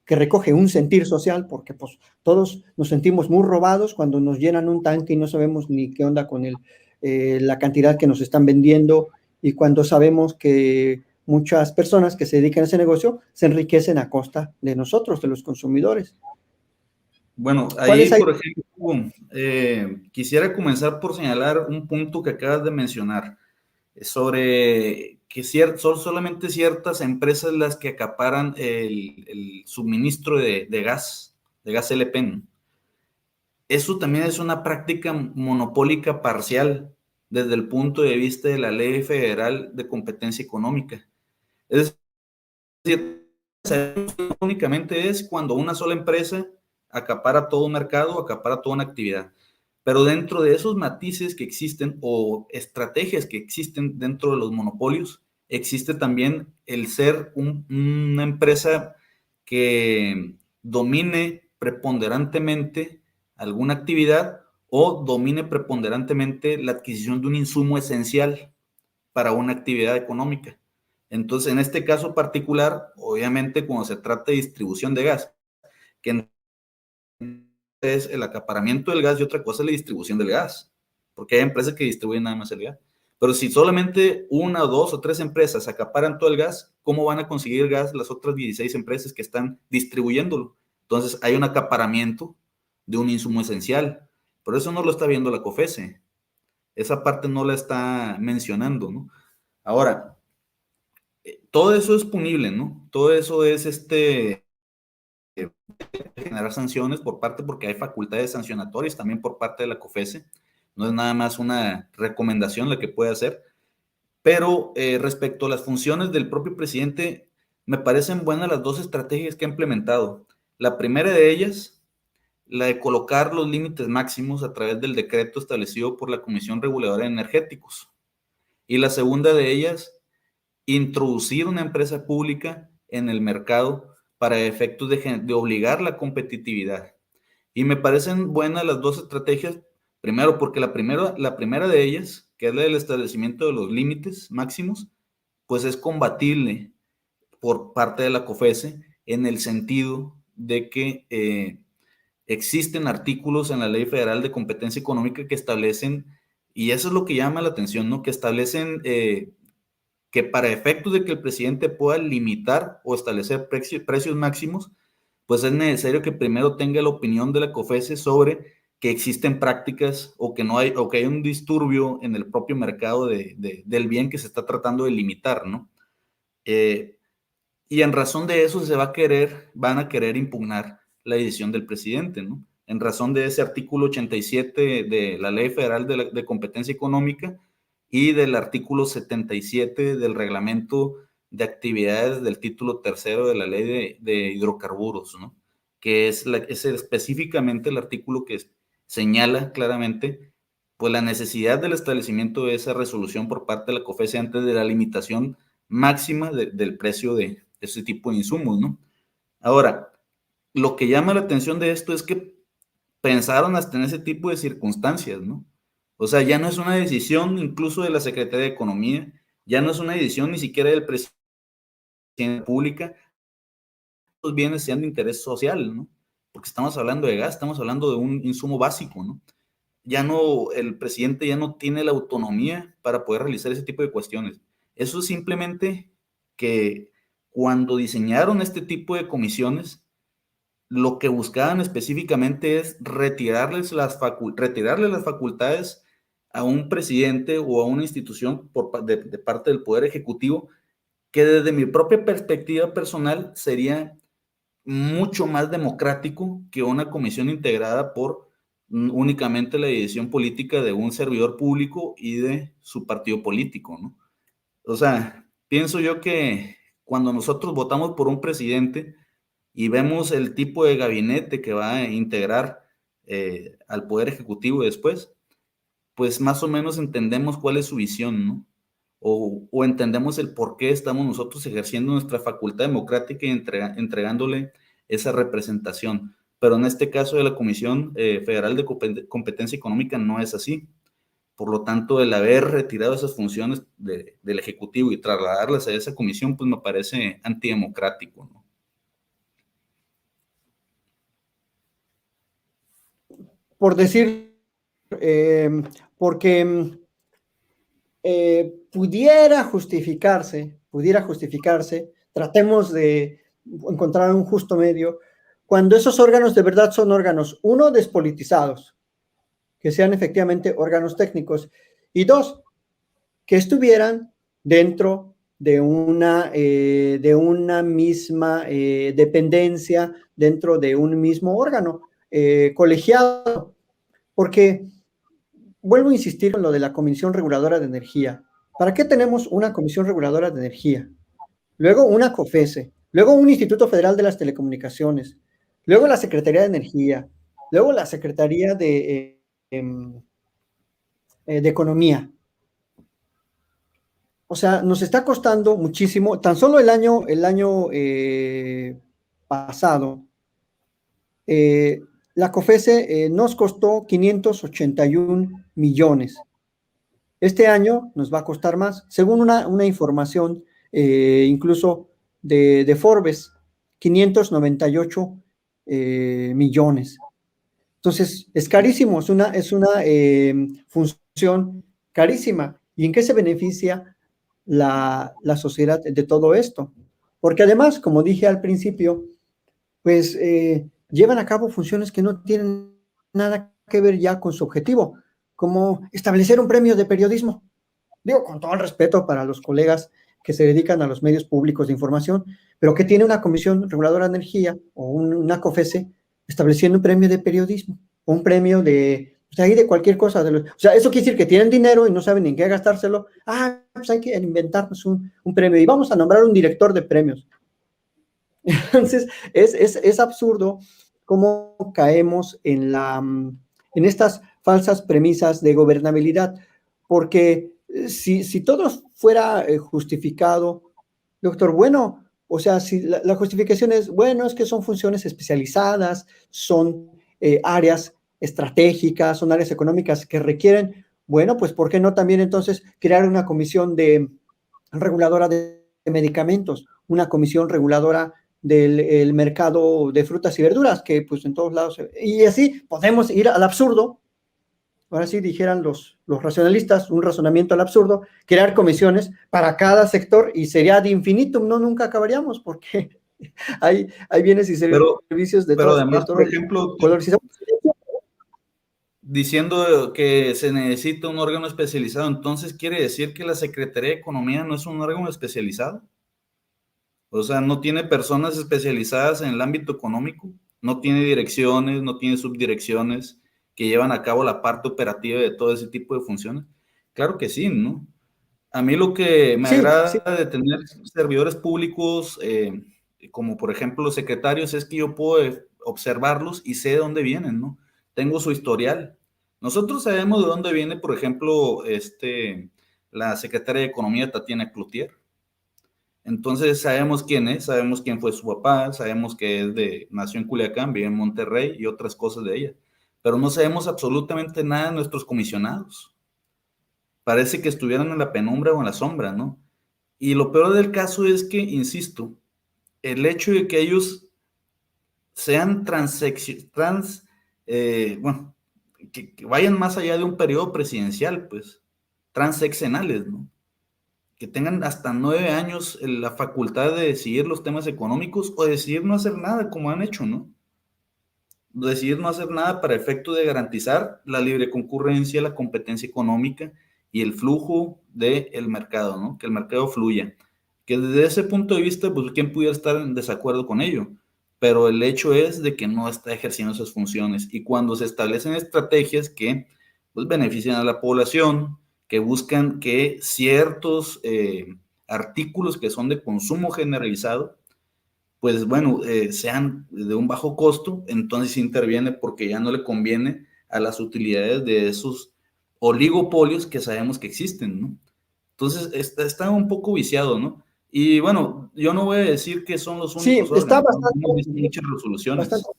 que recoge un sentir social, porque pues todos nos sentimos muy robados cuando nos llenan un tanque y no sabemos ni qué onda con la cantidad que nos están vendiendo, y cuando sabemos que muchas personas que se dedican a ese negocio se enriquecen a costa de nosotros, de los consumidores. Bueno, ¿Cuál es ahí, ahí? por ejemplo, quisiera comenzar por señalar un punto que acabas de mencionar, sobre que son solamente ciertas empresas las que acaparan el suministro de gas LP, ¿no? Eso también es una práctica monopólica parcial desde el punto de vista de la Ley Federal de Competencia Económica. Es decir, únicamente es cuando una sola empresa acapara todo un mercado, acapara toda una actividad. Pero dentro de esos matices que existen o estrategias que existen dentro de los monopolios, existe también el ser una empresa que domine preponderantemente alguna actividad o domine preponderantemente la adquisición de un insumo esencial para una actividad económica. Entonces, en este caso particular, obviamente, cuando se trata de distribución de gas, que es el acaparamiento del gas y otra cosa es la distribución del gas, porque hay empresas que distribuyen nada más el gas. Pero si solamente una, dos o tres empresas acaparan todo el gas, ¿cómo van a conseguir gas las otras 16 empresas que están distribuyéndolo? Entonces, hay un acaparamiento de un insumo esencial. Por eso no lo está viendo la COFESE. Esa parte no la está mencionando, ¿no? Ahora, todo eso es punible, ¿no? Todo eso es generar sanciones por parte, porque hay facultades sancionatorias también por parte de la COFESE. No es nada más una recomendación la que puede hacer. Pero respecto a las funciones del propio presidente, me parecen buenas las dos estrategias que ha implementado. La primera de ellas, la de colocar los límites máximos a través del decreto establecido por la Comisión Reguladora de Energéticos. Y la segunda de ellas, introducir una empresa pública en el mercado para efectos de obligar la competitividad. Y me parecen buenas las dos estrategias, primero porque la primera de ellas, que es la del establecimiento de los límites máximos, pues es combatible por parte de la COFESE en el sentido de que existen artículos en la Ley Federal de Competencia Económica que establecen, y eso es lo que llama la atención, ¿no? Que establecen que para efectos de que el presidente pueda limitar o establecer precios máximos, pues es necesario que primero tenga la opinión de la COFESE sobre que existen prácticas o que no hay, o que hay un disturbio en el propio mercado del bien que se está tratando de limitar, ¿no? Y en razón de eso van a querer impugnar la decisión del presidente, ¿no? En razón de ese artículo 87 de la Ley Federal de Competencia Económica y del artículo 77 del Reglamento de Actividades del título tercero de la Ley de Hidrocarburos, ¿no? Que es específicamente el artículo que señala claramente pues la necesidad del establecimiento de esa resolución por parte de la COFESE antes de la limitación máxima del precio de ese tipo de insumos, ¿no? Ahora, lo que llama la atención de esto es que pensaron hasta en ese tipo de circunstancias, ¿no? O sea, ya no es una decisión incluso de la Secretaría de Economía, ya no es una decisión ni siquiera del presidente de la República, los bienes sean de interés social, ¿no? Porque estamos hablando de gas, estamos hablando de un insumo básico, ¿no? Ya no, el presidente ya no tiene la autonomía para poder realizar ese tipo de cuestiones. Eso es simplemente que cuando diseñaron este tipo de comisiones, lo que buscaban específicamente es retirarles las facultades a un presidente o a una institución de parte del Poder Ejecutivo, que desde mi propia perspectiva personal sería mucho más democrático que una comisión integrada por únicamente la decisión política de un servidor público y de su partido político, ¿no? O sea, pienso yo que cuando nosotros votamos por un presidente y vemos el tipo de gabinete que va a integrar al Poder Ejecutivo después, pues más o menos entendemos cuál es su visión, ¿no? O entendemos el por qué estamos nosotros ejerciendo nuestra facultad democrática y entregándole esa representación. Pero en este caso de la Comisión Federal de Competencia Económica no es así. Por lo tanto, el haber retirado esas funciones del Ejecutivo y trasladarlas a esa comisión, pues me parece antidemocrático, ¿no? por decir, porque pudiera justificarse, tratemos de encontrar un justo medio, cuando esos órganos de verdad son órganos, uno, despolitizados, que sean efectivamente órganos técnicos, y dos, que estuvieran dentro de una misma dependencia, dentro de un mismo órgano colegiado, porque vuelvo a insistir con lo de la Comisión Reguladora de Energía. ¿Para qué tenemos una Comisión Reguladora de Energía? Luego una COFESE, luego un Instituto Federal de las Telecomunicaciones, luego la Secretaría de Energía, luego la Secretaría de Economía. O sea, nos está costando muchísimo. Tan solo el año pasado, la COFESE nos costó 581 millones. Este año nos va a costar más, según una información incluso de Forbes, 598 millones. Entonces, es carísimo, es una función carísima. ¿Y en qué se beneficia la sociedad de todo esto? Porque además, como dije al principio, pues llevan a cabo funciones que no tienen nada que ver ya con su objetivo, como establecer un premio de periodismo. Digo, con todo el respeto para los colegas que se dedican a los medios públicos de información, pero que tiene una Comisión Reguladora de Energía o una COFESE estableciendo un premio de periodismo, o un premio pues ahí de cualquier cosa. O sea, eso quiere decir que tienen dinero y no saben en qué gastárselo. Pues hay que inventarnos un premio y vamos a nombrar un director de premios. Entonces, es absurdo cómo caemos en estas falsas premisas de gobernabilidad, porque si todo fuera justificado, doctor, bueno, o sea, si la justificación es, bueno, es que son funciones especializadas, son áreas estratégicas, son áreas económicas que requieren, bueno, pues ¿por qué no también entonces crear una comisión reguladora de medicamentos, una comisión reguladora del mercado de frutas y verduras, que pues en todos lados, y así podemos ir al absurdo? Ahora sí dijeran los racionalistas, un razonamiento al absurdo, crear comisiones para cada sector y sería ad infinitum, no, nunca acabaríamos, porque hay bienes y servicios de pero todos además, por ejemplo, colores. diciendo que se necesita un órgano especializado, entonces quiere decir que la Secretaría de Economía no es un órgano especializado. O sea, no tiene personas especializadas en el ámbito económico, no tiene direcciones, no tiene subdirecciones que llevan a cabo la parte operativa de todo ese tipo de funciones. Claro que sí, ¿no? A mí lo que me agrada de tener servidores públicos, como por ejemplo los secretarios, es que yo puedo observarlos y sé de dónde vienen, ¿no? Tengo su historial. Nosotros sabemos de dónde viene, por ejemplo, la secretaria de Economía, Tatiana Cloutier. Entonces sabemos quién es, sabemos quién fue su papá, sabemos que nació en Culiacán, vive en Monterrey y otras cosas de ella. Pero no sabemos absolutamente nada de nuestros comisionados. Parece que estuvieran en la penumbra o en la sombra, ¿no? Y lo peor del caso es que, insisto, el hecho de que ellos sean bueno, que vayan más allá de un periodo presidencial, pues, transeccionales, ¿no? Que tengan hasta 9 años la facultad de decidir los temas económicos o decidir no hacer nada como han hecho, ¿no? Decidir no hacer nada para efecto de garantizar la libre concurrencia, la competencia económica y el flujo del mercado, ¿no? Que el mercado fluya. Que desde ese punto de vista, pues, ¿quién pudiera estar en desacuerdo con ello? Pero el hecho es de que no está ejerciendo esas funciones. Y cuando se establecen estrategias que, pues, benefician a la población, que buscan que ciertos artículos que son de consumo generalizado, pues bueno, sean de un bajo costo, entonces interviene porque ya no le conviene a las utilidades de esos oligopolios que sabemos que existen, ¿no? Entonces está un poco viciado, ¿no? Y bueno, yo no voy a decir que son los Sí, únicos está órganos, ¿no? Hemos visto muchas resoluciones. bastante